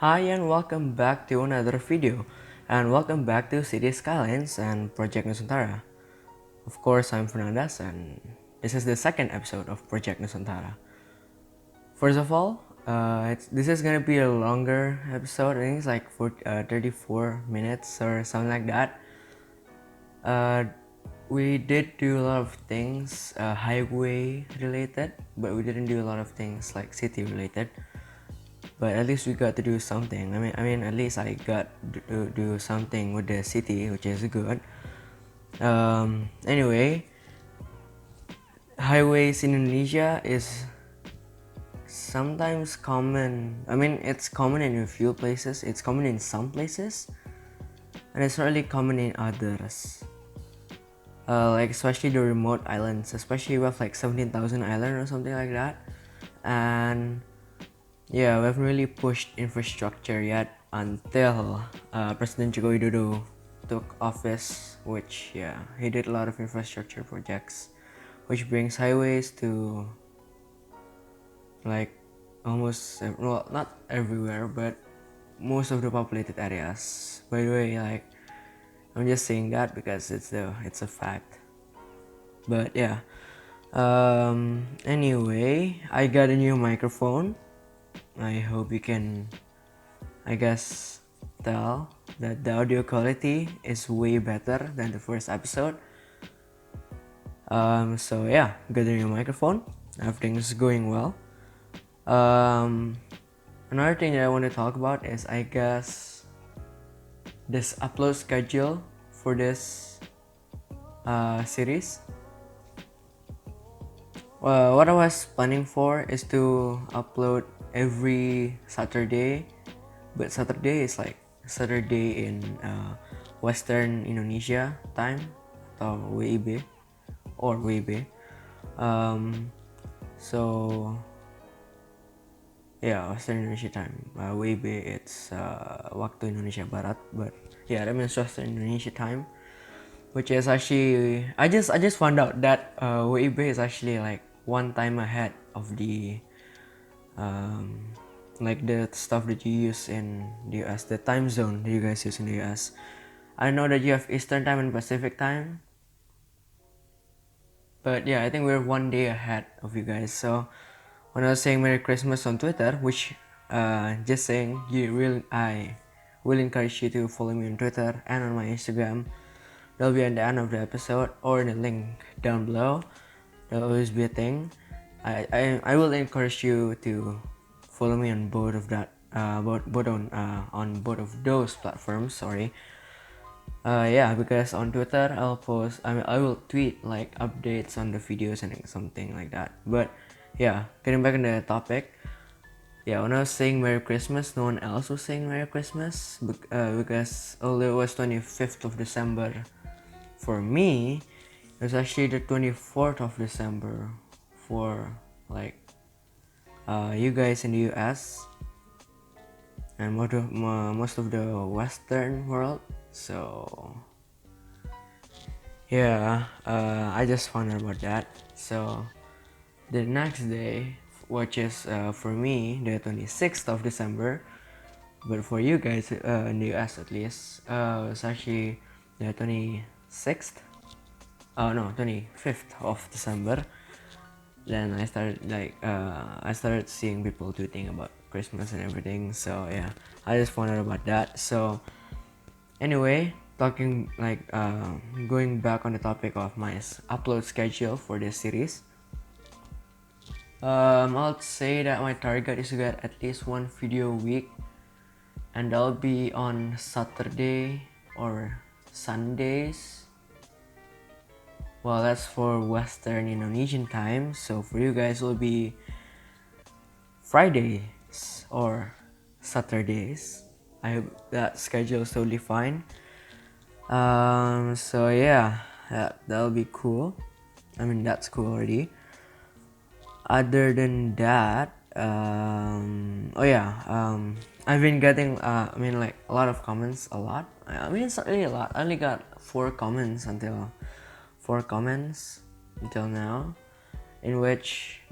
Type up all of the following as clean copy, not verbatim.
Hi and welcome back to another video, and welcome back to City Skylines and Project Nusantara. Of course, I'm Fernanda, and this is the second episode of Project Nusantara. First of all, this is gonna be a longer episode. I think it's like 34 minutes or something like that. We did do a lot of things highway related, but we didn't do a lot of things like city related. But at least we got to do something. I mean, at least I got to do something with the city, which is good. Anyway, highways in Indonesia is sometimes common. I mean, it's common in a few places. It's common in some places, and it's not really common in others. Like especially the remote islands, especially with like 17,000 island or something like that, and yeah, we haven't really pushed infrastructure yet until President Joko Widodo took office, which yeah, he did a lot of infrastructure projects, which brings highways to like almost well, not everywhere, but most of the populated areas. By the way, like I'm just saying that because it's a fact. But yeah. Anyway, I got a new microphone. I hope you can, I guess, tell that the audio quality is way better than the first episode. So yeah, got a new microphone. Everything is going well. Another thing that I want to talk about is, I guess, this upload schedule for this series. What I was planning for is to upload every Saturday, but Saturday is like Saturday in Western Indonesia time atau WIB or WIB. So yeah, Western Indonesia time. WIB it's waktu Indonesia Barat, but yeah, that means Western Indonesia time, which is actually I just found out that WIB is actually like one time ahead of the like the stuff that you use in the US, the time zone that you guys use in the US. I know that you have Eastern time and Pacific time, but yeah, I think we're one day ahead of you guys. So when I was saying Merry Christmas on Twitter, which just saying I will encourage you to follow me on Twitter and on my Instagram. They'll be at the end of the episode or in the link down below. There'll always be a thing. I will encourage you to follow me on both of that both on both of those platforms. Sorry. Yeah, because on Twitter I will tweet like updates on the videos and something like that. But yeah, getting back on the topic. Yeah, when I was saying Merry Christmas, no one else was saying Merry Christmas because although it was 25th of December for me, it was actually the 24th of December for like you guys in the US and most of the Western world. So yeah, I just found out about that. So the next day, which is for me the 26th of December, but for you guys in the US at least, it's actually the 26th. Oh no, 25th of December. Then I started seeing people tweeting about Christmas and everything. So yeah, I just found out about that. So anyway, talking like going back on the topic of my upload schedule for this series. I'll say that my target is to get at least one video a week, and that'll be on Saturday or Sundays. Well, that's for Western Indonesian time, so for you guys it will be Fridays or Saturdays. I hope that schedule is totally fine. So yeah, that'll be cool. I mean, that's cool already. Other than that, I've been getting like a lot of comments, a lot. I mean, it's not really a lot. I only got 4 comments until now, in which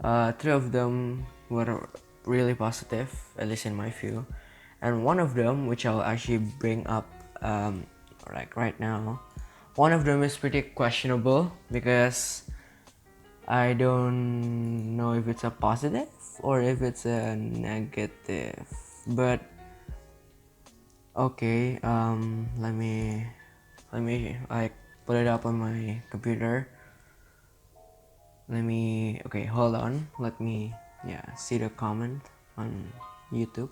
3 of them were really positive, at least in my view. And one of them, which I'll actually bring up like right now, one of them is pretty questionable because I don't know if it's a positive or if it's a negative. But okay, let me like put it up on my computer. Okay, hold on. Let me see the comment on YouTube.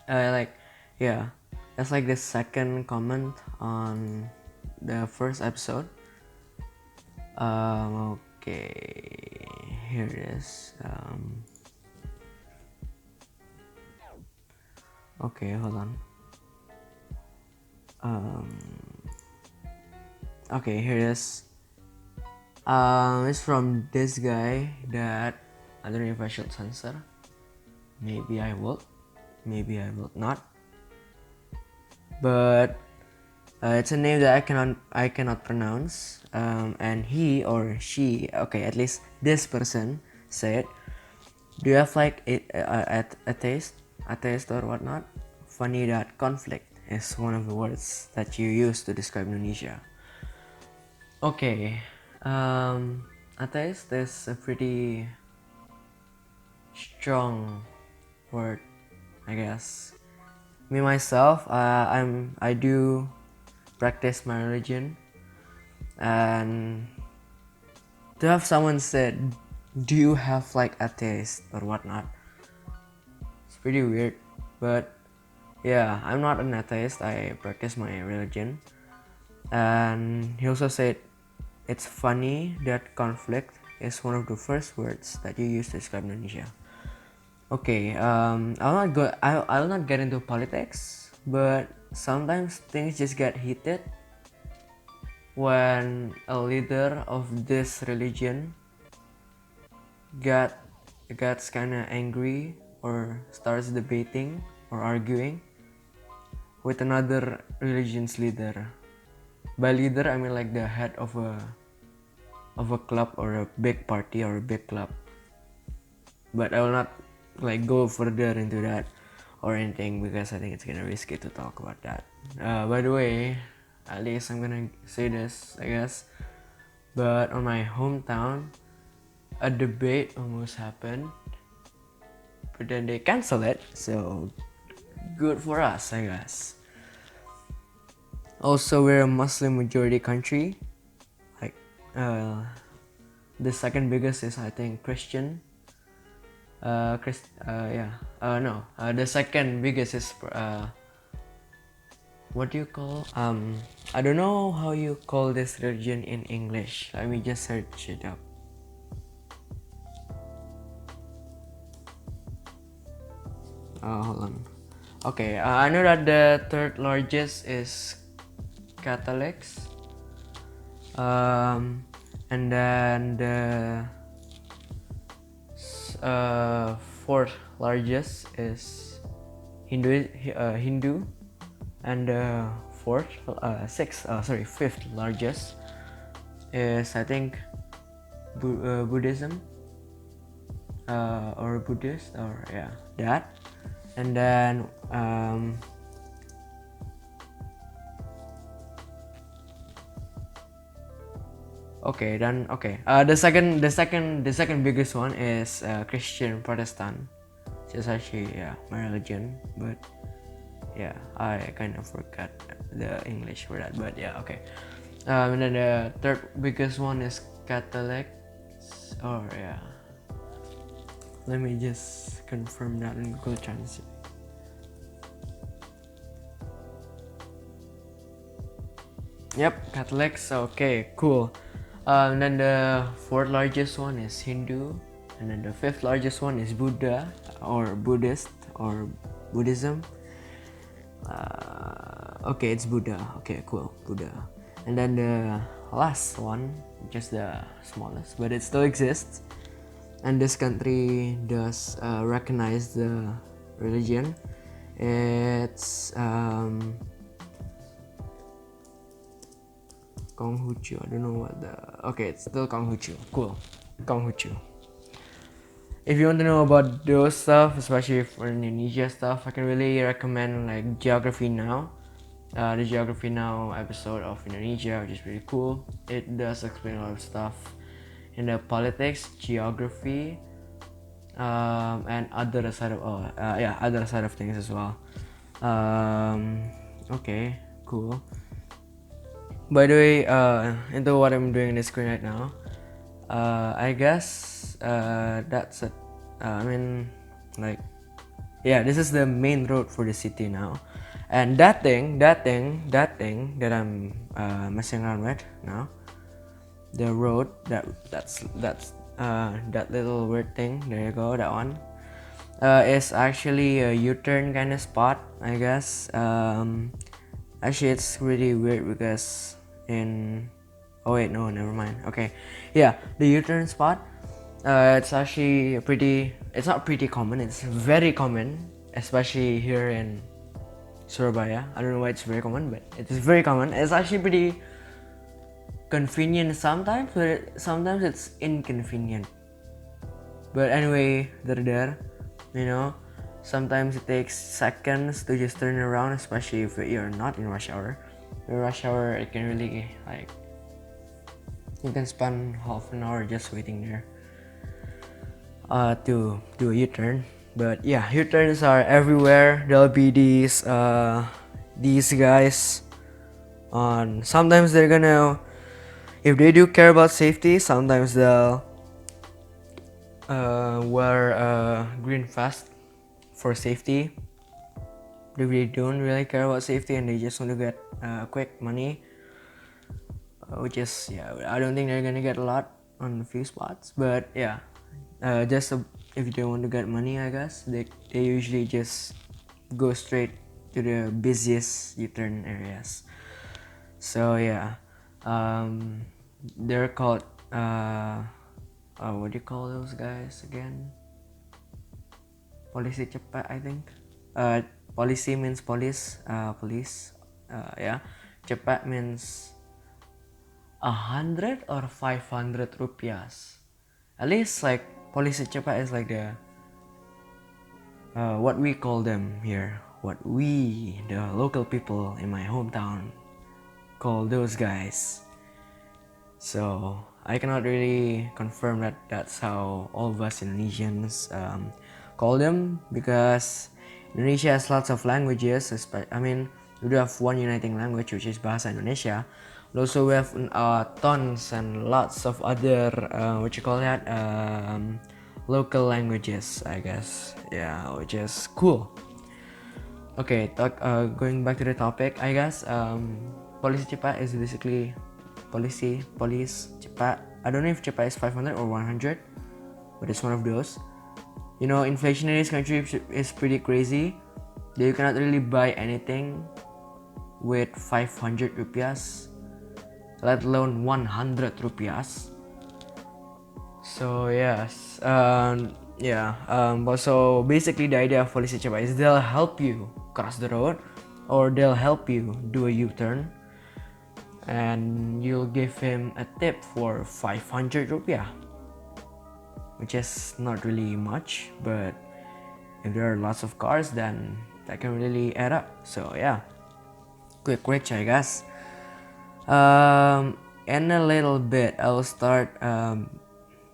Like yeah, that's like the second comment on the first episode. Okay, here it is. Okay, hold on. Okay, here it is. It's from this guy that I don't know if I should censor. Maybe I will. Maybe I will not. But it's a name that I cannot pronounce. And he or she, okay, at least this person said, "Do you have like a taste or whatnot? Funny that conflict is one of the words that you use to describe Indonesia." Okay, atheist is a pretty strong word, I guess. Me myself, I do practice my religion, and to have someone said, "Do you have like atheist or whatnot?" It's pretty weird, but yeah, I'm not an atheist. I practice my religion, and he also said it's funny that conflict is one of the first words that you use to describe Indonesia. Okay, I'll not get into politics, but sometimes things just get heated when a leader of this religion gets kind of angry or starts debating or arguing with another religion's leader. By leader, I mean like the head of a club or a big party or a big club. But I will not like go further into that or anything because I think it's kind of risky to talk about that. By the way, at least I'm gonna say this, I guess. But on my hometown, a debate almost happened, but then they cancel it. So good for us, I guess. Also, we're a Muslim majority country. Like, the second biggest is I think Christian. The second biggest is what do you call? I don't know how you call this religion in English. Let me just search it up. Hold on. Okay, I know that the third largest is Catholics. And then the fourth largest is Hindu, and the fifth largest is I think Buddhism, or Buddhist, or yeah, that. And then the second biggest one is Christian Protestant. It's actually my religion, but yeah, I kind of forgot the English for that, but yeah, okay. And then the third biggest one is Catholic. Let me just confirm that in Google Translate. Yep, Catholics. Okay, cool. And then the fourth largest one is Hindu, and then the fifth largest one is Buddha or Buddhist or Buddhism. Okay, it's Buddha. Okay, cool, Buddha. And then the last one, just the smallest, but it still exists. And this country does recognize the religion. It's Konghucu. I don't know what the. Okay, it's still Konghucu. Cool, Konghucu. if you want to know about those stuff, especially for Indonesia stuff, I can really recommend like Geography Now. The Geography Now episode of Indonesia, which is really cool. It does explain a lot of stuff in the politics, geography, and other side of other side of things as well. Okay, cool. By the way, into what I'm doing in the screen right now, I guess that's it. I mean, like, yeah, this is the main road for the city now, and that thing that I'm messing around with now, the road that's that little weird thing. There you go, that one. Is actually a U-turn kind of spot, I guess. Actually, it's really weird because in oh wait, no, never mind. Okay, yeah, the U-turn spot. It's actually it's not pretty common. It's very common, especially here in Surabaya. I don't know why it's very common, but it is very common. It's actually pretty convenient sometimes, but sometimes it's inconvenient. But anyway, they're there. You know, sometimes it takes seconds to just turn around, especially if you're not in rush hour. In rush hour, it can really like you can spend half an hour just waiting there to do a U-turn. But yeah, U-turns are everywhere. There'll be these guys on. Sometimes they're gonna, if they do care about safety, sometimes they'll wear a green vest for safety. If they don't really care about safety and they just want to get quick money, which is, yeah, I don't think they're gonna get a lot on a few spots, but yeah, if they want to get money, I guess they usually just go straight to the busiest U-turn areas. So yeah, they're called what do you call those guys again? Polisi cepat, I think. Polisi means police. Police. Yeah. Cepat means 100 or 500 rupiahs. At least like polisi cepat is like the what we call them here. What we, the local people in my hometown, call those guys. So I cannot really confirm that that's how all of us Indonesians call them, because Indonesia has lots of languages. I mean, we do have one uniting language, which is Bahasa Indonesia. But also we have tons and lots of other local languages, I guess. Yeah, which is cool. Okay, going back to the topic, I guess polisi cepat is basically police cepat. I don't know if cepat is 500 or 100, but it's one of those. You know, inflation in this country is pretty crazy. You cannot really buy anything with 500 rupiahs, let alone 100 rupiahs. So yes, but so basically the idea of polisi cepat is they'll help you cross the road, or they'll help you do a U-turn, and you'll give him a tip for 500 rupiah, which is not really much, but if there are lots of cars, then that can really add up. So yeah, quick rich, I guess. In a little bit I'll start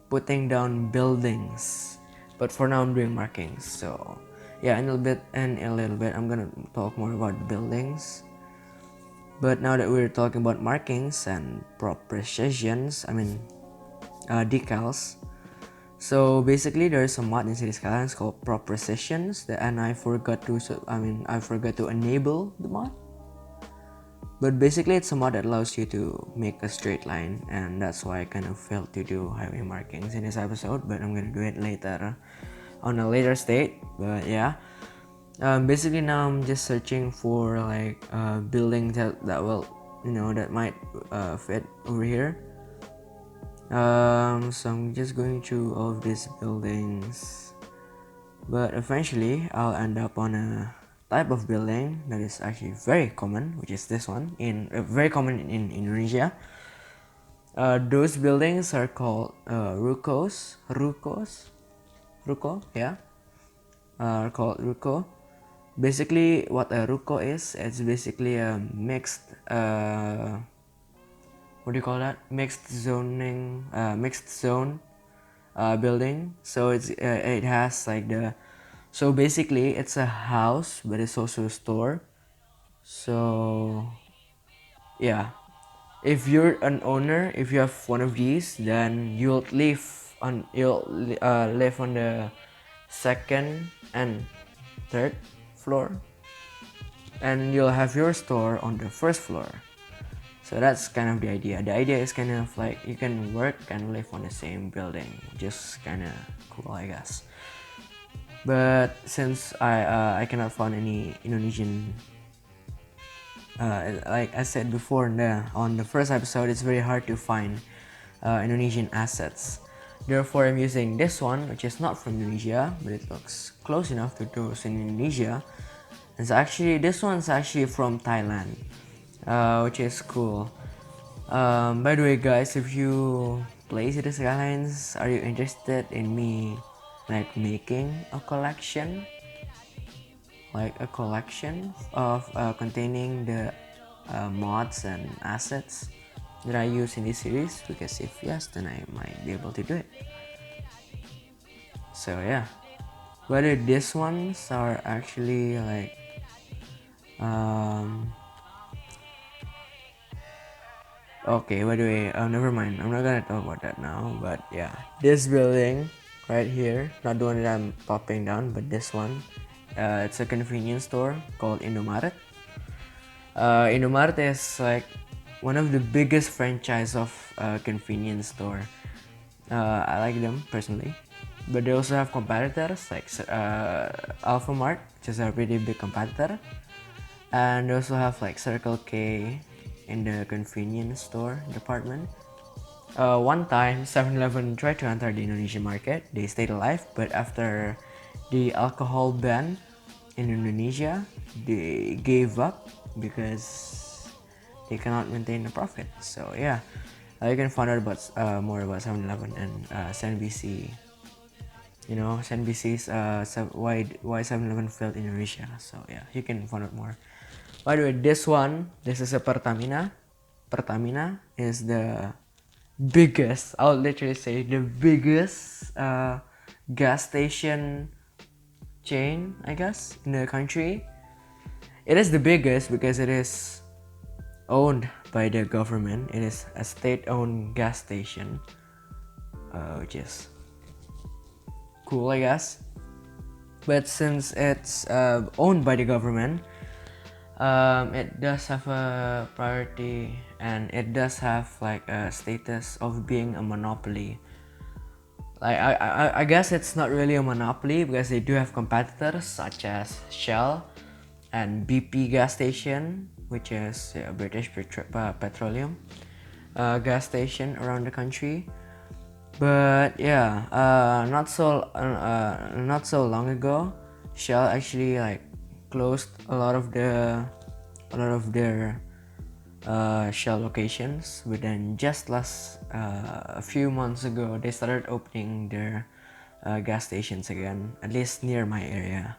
putting down buildings, but for now I'm doing markings. So yeah, in a little bit I'm gonna talk more about buildings. But now that we're talking about markings and precisions, I mean decals. So basically, there's a mod in City Skylines called precisions, and I forgot to enable the mod. But basically, it's a mod that allows you to make a straight line, and that's why I kind of failed to do highway markings in this episode. But I'm gonna do it later, on a later state. But yeah. Basically now I'm just searching for like buildings that will, that might fit over here. So I'm just going through all of these buildings, but eventually I'll end up on a type of building that is actually very common, which is this one, very common in Indonesia. Those buildings are called rucos. ruko, yeah, called ruko. Basically, what a ruko is, it's basically a mixed, what do you call that? Mixed zone building. So it has like so basically it's a house, but it's also a store. So yeah, if you're an owner, if you have one of these, then you'll live on the second and third floor, and you'll have your store on the first floor. So that's kind of the idea. The idea is kind of like you can work and live on the same building. Just kind of cool, I guess. But since I cannot find any Indonesian, like I said before on the first episode, it's very hard to find Indonesian assets. Therefore, I'm using this one, which is not from Indonesia, but it looks close enough to those in Indonesia. This one's actually from Thailand, which is cool. By the way, guys, if you play City Skylines, are you interested in me like making a collection? Like a collection of containing the mods and assets that I use in this series? Because if yes, then I might be able to do it. So yeah, whether these ones are actually like okay, by the way, never mind, I'm not gonna talk about that now. But yeah, this building right here, not the one that I'm popping down, but this one, it's a convenience store called Indomaret. Indomaret is like one of the biggest franchise of convenience store. I like them personally, but they also have competitors like Alphamart, which is a pretty big competitor, and they also have like Circle K in the convenience store department. One time, 7-Eleven tried to enter the Indonesian market. They stayed alive, but after the alcohol ban in Indonesia, they gave up because they cannot maintain the profit. So yeah, you can find out about more about 7-Eleven and CNBC. You know, CNBC's why 7-Eleven failed in Indonesia. So yeah, you can find out more. By the way, this is a Pertamina. Pertamina is the biggest, I'll literally say the biggest gas station chain, I guess, in the country. It is the biggest because it is owned by the government. It is a state-owned gas station, which is cool, I guess. But since it's owned by the government, it does have a priority, and it does have like a status of being a monopoly. Like I guess it's not really a monopoly because they do have competitors such as Shell and BP gas station, which is British petroleum gas station around the country. But yeah, not so long ago, Shell actually like closed a lot of their Shell locations. But then just a few months ago, they started opening their gas stations again, at least near my area.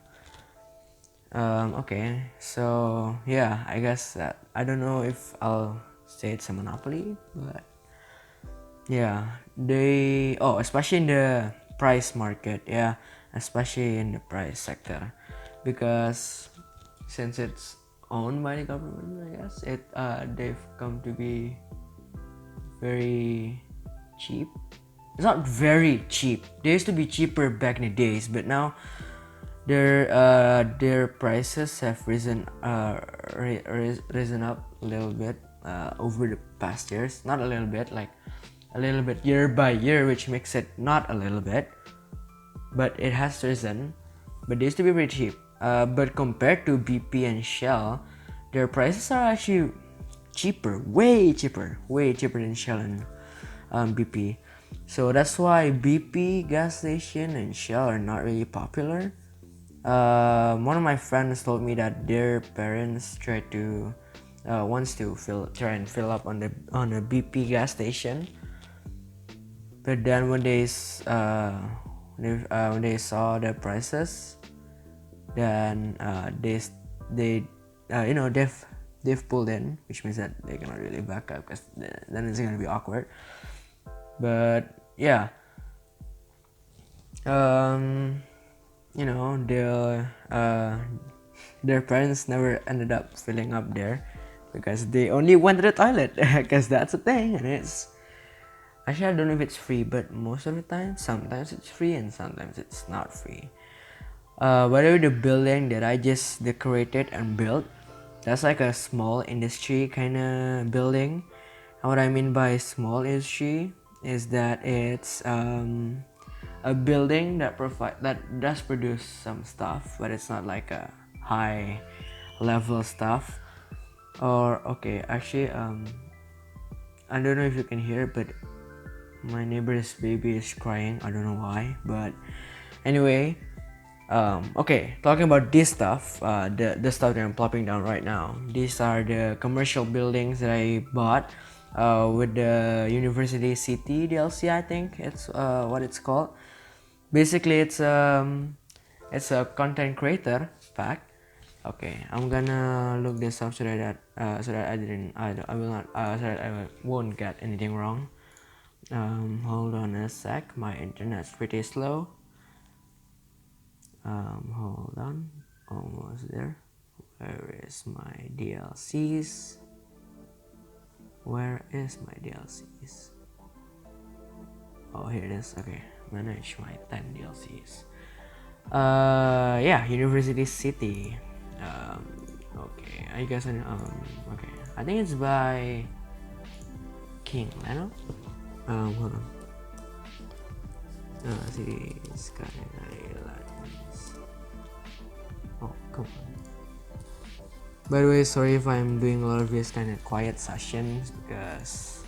Okay, so yeah, I guess that I don't know if I'll say it's a monopoly, but yeah, especially in the price market, yeah, especially in the price sector, because since it's owned by the government, I guess they've come to be very cheap. It's not very cheap. They used to be cheaper back in the days, but now their prices have risen up a little bit over the past years. Not a little bit, like a little bit year by year, which makes it not a little bit, but it has risen. But they used to be pretty cheap. But compared to BP and Shell, their prices are actually cheaper, way cheaper than Shell and BP. So that's why BP gas station and Shell are not really popular. One of my friends told me that their parents try to wants to try and fill up on a BP gas station, but then when they saw the prices, then they they've pulled in, which means that they cannot really back up because then it's gonna be awkward. But yeah, you know, their parents never ended up filling up there because they only went to the toilet because that's a thing, and it's actually, I don't know if it's free, but most of the time, sometimes it's free and sometimes it's not free. By the way, the building that I just decorated and built, that's like a small industry kind of building. And what I mean by small industry is that it's a building that does produce some stuff, but it's not like a high level stuff. Or okay, actually, I don't know if you can hear, but my neighbor's baby is crying. I don't know why, but anyway, okay, talking about this stuff, the stuff that I'm plopping down right now. These are the commercial buildings that I bought with the University City DLC. I think it's what it's called. Basically, it's a content creator pack. Okay, I'm gonna look this up so that I will not so that I won't get anything wrong. Hold on a sec, my internet's pretty slow. Hold on, almost there. Where is my DLCs? Where is my DLCs? Oh, here it is. Okay, manage my 10 DLCs. Yeah, University City. Okay, I guess okay, I think it's by King Leno. Hold on. City Skylines. Oh, come on. By the way, sorry if I'm doing a lot of these kind of quiet sessions because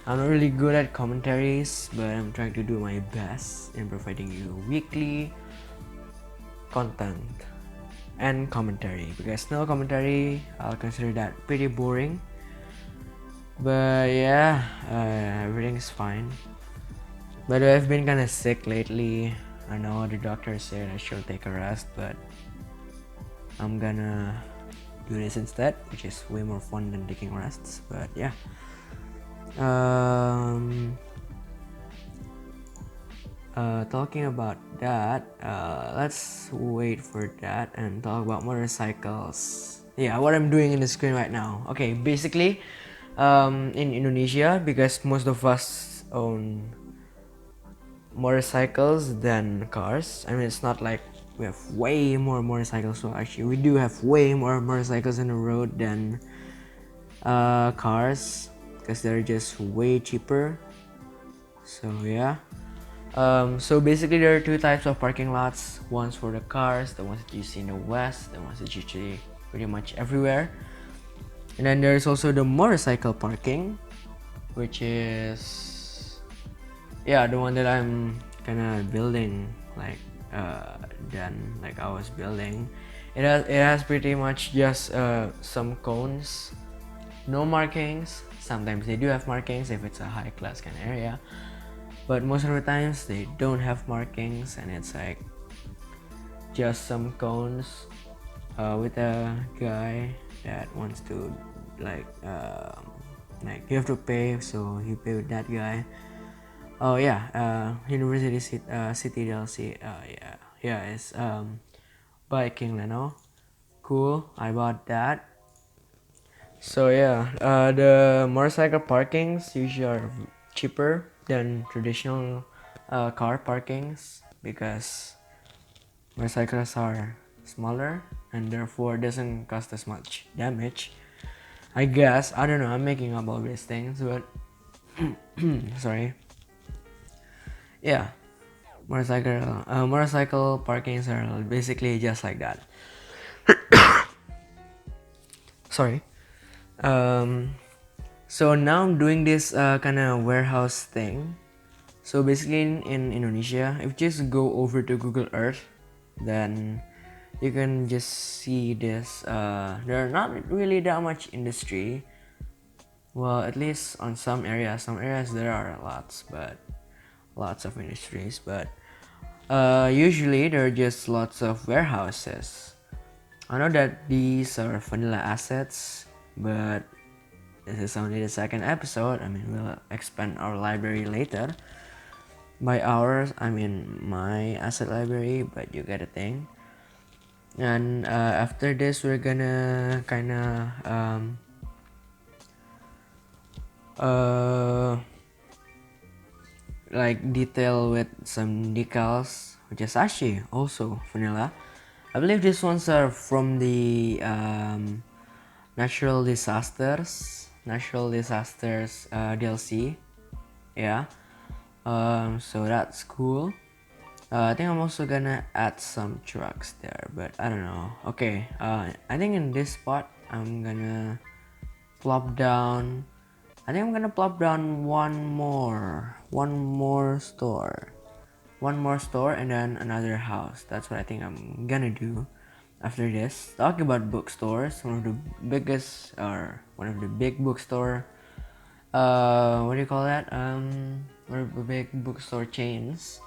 I'm not really good at commentaries, but I'm trying to do my best in providing you weekly content and commentary, because no commentary, I'll consider that pretty boring. But yeah, everything's fine. By the way, I've been kind of sick lately. I know the doctor said I should take a rest, but I'm gonna do this instead, which is way more fun than taking rests. But yeah, talking about that, let's wait for that and talk about motorcycles. Yeah, what I'm doing in the screen right now. Okay, basically, in Indonesia, because most of us own motorcycles than cars. I mean, it's not like we have way more motorcycles. So actually, we do have way more motorcycles on the road than cars, because they're just way cheaper. So yeah. So basically, there are two types of parking lots. One's for the cars, the ones that you see in the west, the ones that you see pretty much everywhere. And then there's also the motorcycle parking, which is the one that I'm kind of building, like like I was building. It has pretty much just some cones, no markings. Sometimes they do have markings if it's a high class kind of area, but most of the times they don't have markings, and it's like just some cones with a guy that wants to like you have to pay, so you pay with that guy. Oh yeah, University City DLC. It's by King Leno. Cool, I bought that. So yeah, the motorcycle parkings usually are cheaper than traditional car parkings because motorcycles are smaller and therefore doesn't cost as much damage. I guess, I don't know, I'm making up all these things, but sorry. Yeah, motorcycle parkings are basically just like that. Sorry. So now I'm doing this kind of warehouse thing. So basically in Indonesia, if you just go over to Google Earth, then you can just see this. There are not really that much industry. Well, at least on some areas. Some areas there are lots of industries. But Usually there are just lots of warehouses. I know that these are vanilla assets, but this is only the second episode. I mean, we'll expand our library later. By ours, I mean my asset library, but you get a thing. And after this, we're gonna kinda like detail with some decals, which is actually also vanilla. I believe these ones are from the natural disasters DLC. Yeah. So that's cool. I think I'm also gonna add some trucks there, but I don't know. Okay, I think in this spot I'm gonna plop down. I think I'm gonna plop down one more store, and then another house. That's what I think I'm gonna do after this. Talking about bookstores, one of the biggest, or one of the big bookstore, what do you call that? One of the big bookstore chains,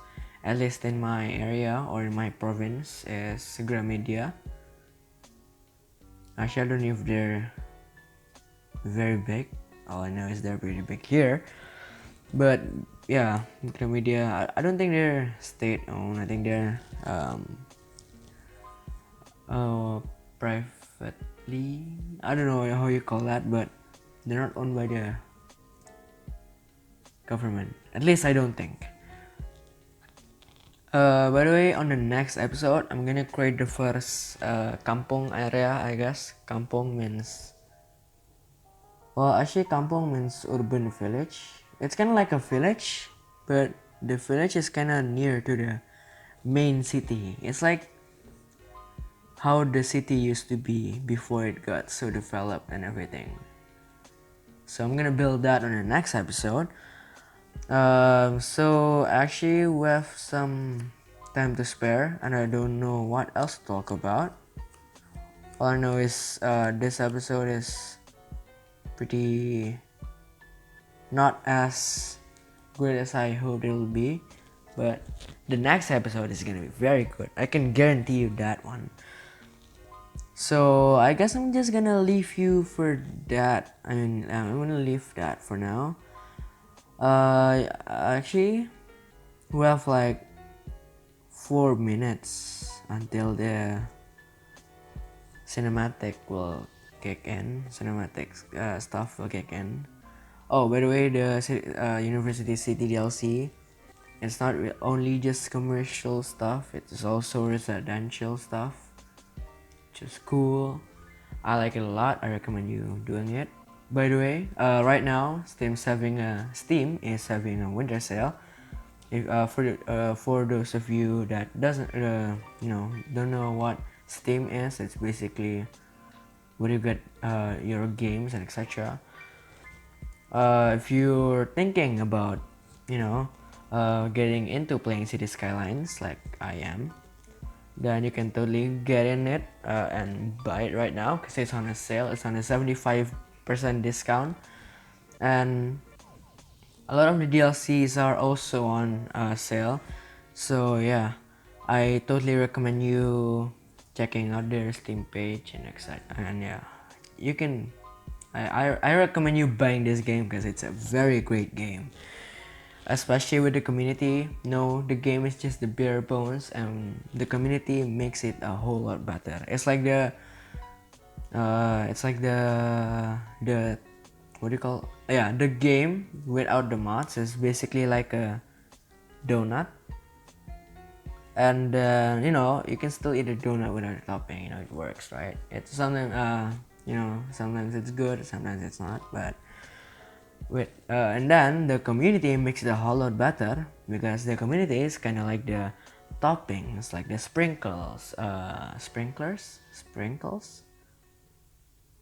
at least in my area or in my province, is Gramedia. Actually, I don't know if they're very big. All I know is they're pretty big here. But yeah, Gramedia, I don't think they're state-owned. I think they're privately. I don't know how you call that, but they're not owned by the government. At least I don't think. By the way, on the next episode, I'm gonna create the first kampong area, I guess. Kampong means... Well, actually, kampong means urban village. It's kind of like a village, but the village is kind of near to the main city. It's like how the city used to be before it got so developed and everything. So I'm gonna build that on the next episode. So actually we have some time to spare and I don't know what else to talk about. All I know is this episode is pretty not as good as I hoped it will be, but the next episode is gonna be very good. I can guarantee you that one. So I guess I'm just gonna leave you for that. I mean, I'm gonna leave that for now. Actually, we have like 4 minutes until the cinematic will kick in. Cinematic stuff will kick in. Oh, by the way, the University City DLC, it's not only just commercial stuff, it's also residential stuff, which is cool. I like it a lot. I recommend you doing it. By the way, right now Steam is having a winter sale. If for those of you that don't know what Steam is, it's basically where you get your games and etc. If you're thinking about getting into playing City Skylines like I am, then you can totally get in it and buy it right now because it's on a sale. It's on a 75% discount, and a lot of the DLCs are also on sale. So yeah, I totally recommend you checking out their Steam page and etc. And yeah, you can. I recommend you buying this game because it's a very great game, especially with the community. No, the game is just the bare bones, and the community makes it a whole lot better. It's like the what do you call? Yeah, the game without the mods is basically like a donut, and you can still eat a donut without a topping. It works, right? It's something sometimes it's good, sometimes it's not, but and then the community makes it a whole lot better because the community is kind of like the toppings, like the sprinkles.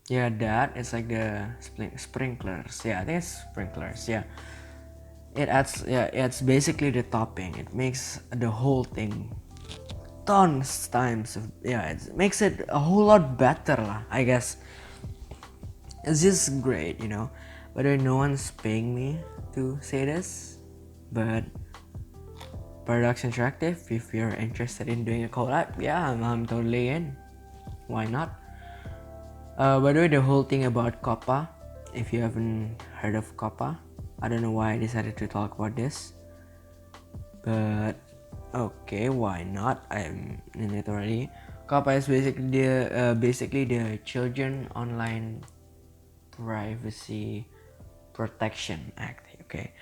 Yeah, that is like the sprinklers. Yeah, I think it's sprinklers. Yeah, it's basically the topping. It makes the whole thing times. It makes it a whole lot better lah, I guess. It's just great, But no one's paying me to say this, but Paradox Interactive. If you're interested in doing a collab, yeah, I'm totally in. Why not? By the way, the whole thing about Copa, if you haven't heard of Copa, I don't know why I decided to talk about this, but okay, why not? I'm in it already. Copa is basically the Children Online Privacy Protection Act. Okay.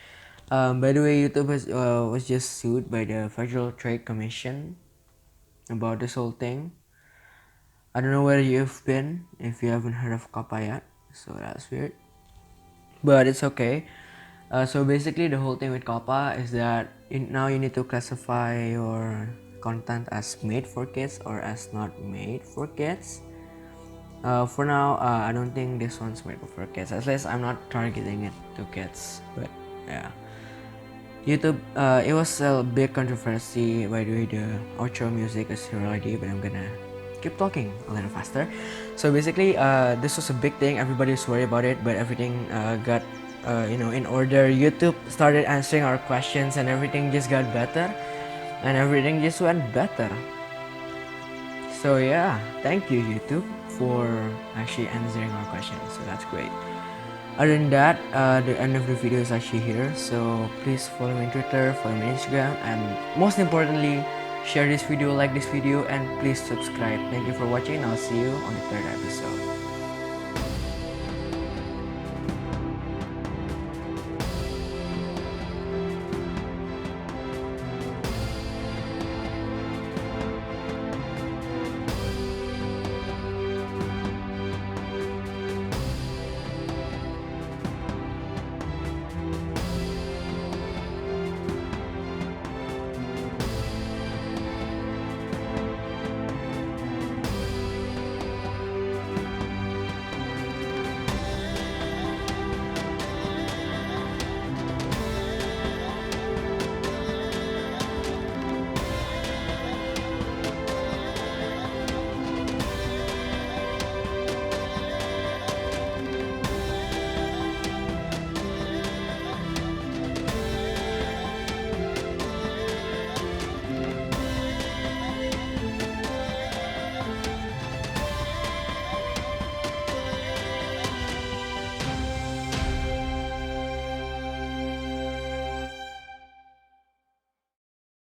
By the way, YouTube was just sued by the Federal Trade Commission about this whole thing. I don't know where you've been if you haven't heard of Kappa yet, so that's weird. But it's okay. So basically, the whole thing with Kappa is that now you need to classify your content as made for kids or as not made for kids. For now, I don't think this one's made for kids. At least I'm not targeting it to kids. But yeah. YouTube, it was a big controversy. By the way, the outro music is here already, but I'm gonna keep talking a little faster. So basically, this was a big thing. Everybody was worried about it, but everything got, in order. YouTube started answering our questions, and everything just got better, and everything just went better. So yeah, thank you YouTube for actually answering our questions. So that's great. Other than that, the end of the video is actually here, so please follow me on Twitter, follow me on Instagram, and most importantly, share this video, like this video, and please subscribe. Thank you for watching, and I'll see you on the third episode.